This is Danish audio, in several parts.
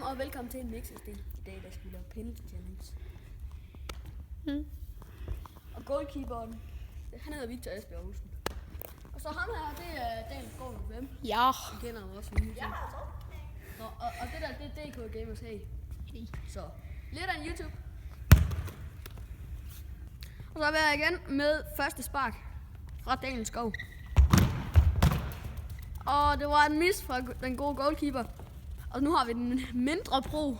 og velkommen til en mixestil. I dag der skal vi lave pin challenge. Og goalkeeperen, han hedder Victor Esbjerg Olsen. Og så ham her, det er Daniel Skov 5. Ja. Vi kender ham også fra YouTube. Nå, og det der, det er DK Gamers. Hey. Så, lidt af en YouTube. Og så vil jeg igen med første spark fra Daniel Skov. Og det var en miss fra den gode goalkeeper. Og nu har vi den mindre pro.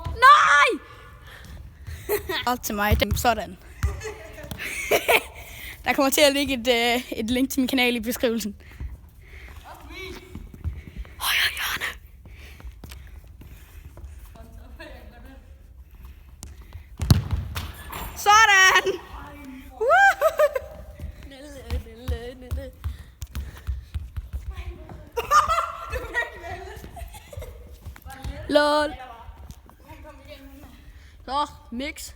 Nej! Alt til mig. Sådan. Der kommer til at ligge et link til min kanal i beskrivelsen. Højre hjørne. Sådan! LOL. Så, mix.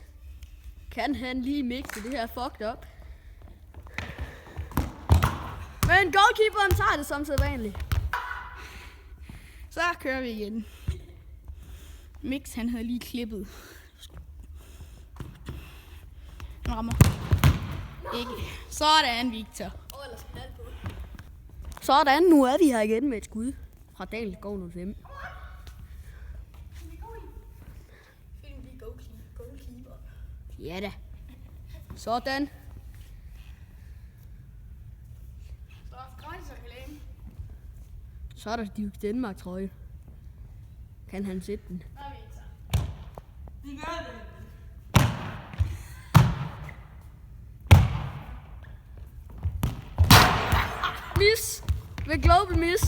Kan han lige mixe det her fucked up? Men goalkeeperen tager det som sædvanligt. Så kører vi igen. Mix, han havde lige klippet. Han rammer. Ikke. Sådan, Victor. Sådan, nu er vi her igen med et skud fra Daniel Skov 05. Ja da. Sådan. Så er der Duke Denmark trøje. Kan han sætte den? Vi gør det. Miss. Ved global miss.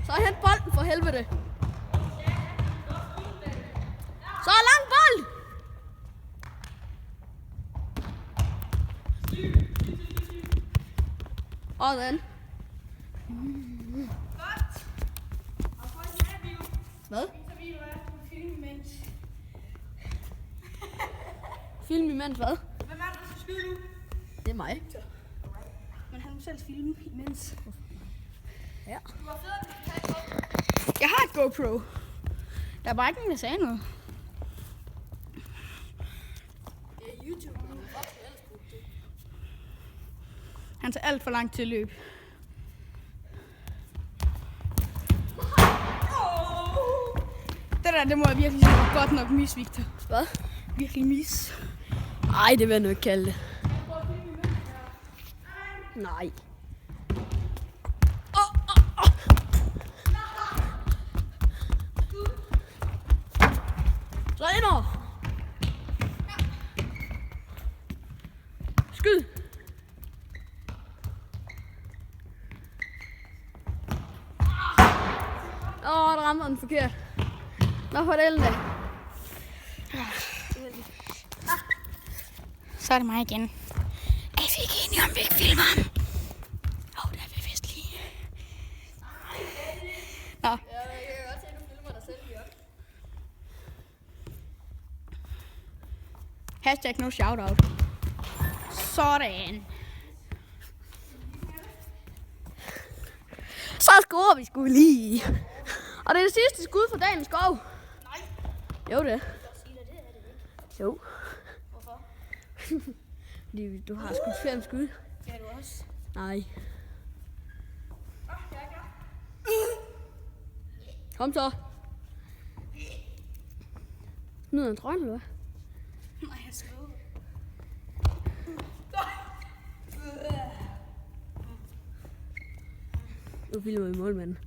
Så hent bolden for helvede. Så lang bold. Og den. Hvad? Film imens hvad? Hvem er det, der skal skyde nu? Det er mig. Men han må selv filme imens. Ja. Jeg har et GoPro. Der er bare ikke nogen, der sagde noget. Det er YouTube. Han tager alt for langt til løb. Det der, det må jeg virkelig sige godt nok mis, Victor. Hvad? Virkelig mis. Ej, det vil jeg nu ikke kalde det. Nej. Så indover. Skyd. Der rammer den forkert. Nå, for det da. Så er det mig igen. Er vi ikke enige om, vi ikke filmer ham? Det er vi vist lige. Nå. Jeg kan godt se, at du filmer dig selv, Bjørn. Hashtag no shoutout. Sådan. Så scorer vi sgu lige. Og det er det sidste skud for Daniel Skov. Nej. Jo, det er. Jo. Hvorfor? Fordi du har skudt 5 skud. Ja, du også. Nej. Jeg er klar. Kom så. Nyder en trøje, eller hvad? Nej, jeg skal ud. Nu filmer vi målmanden.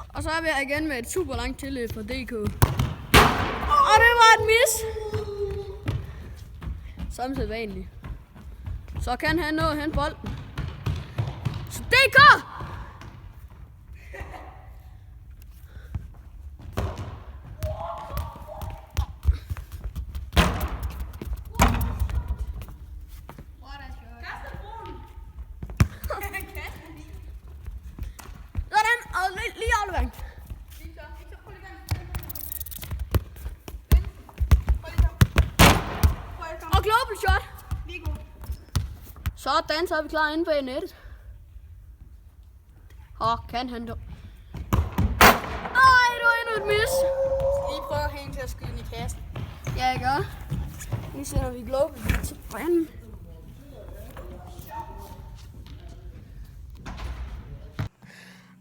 Og så er vi her igen med et super langt tilløb fra DK. Og det var et miss. Som sædvanligt. Så kan han nå at hente bolden. Så DK! Sådan, og lige aflevering. Og global shot. Viggo. Sådan, så er vi klar inde på nettet. Kan han dog. Ej, det var endnu et mis. I prøver at hænge til at skyde den i kassen. Ja, jeg gør. Nu sender vi Global til branden.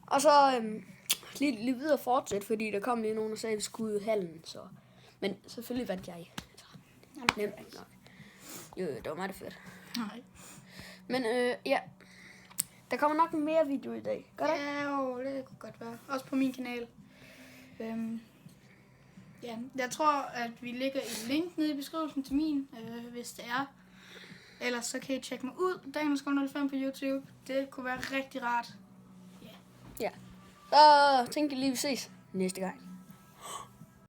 Og så lige videre fortsætte, fordi der kom lige nogen, der sagde, at vi skulle ud i hallen. Så. Men selvfølgelig vandt jeg. Nemt nok. Jo, det var meget fedt. Nej. Men ja, der kommer nok mere video i dag. Gør det? Ja, jo, det kunne godt være. Også på min kanal. Ja, jeg tror, at vi lægger et link nede i beskrivelsen til min, hvis det er. Ellers så kan I tjekke mig ud, Danielskov05 på YouTube. Det kunne være rigtig rart. Ja. Så tænker jeg lige, vi ses næste gang.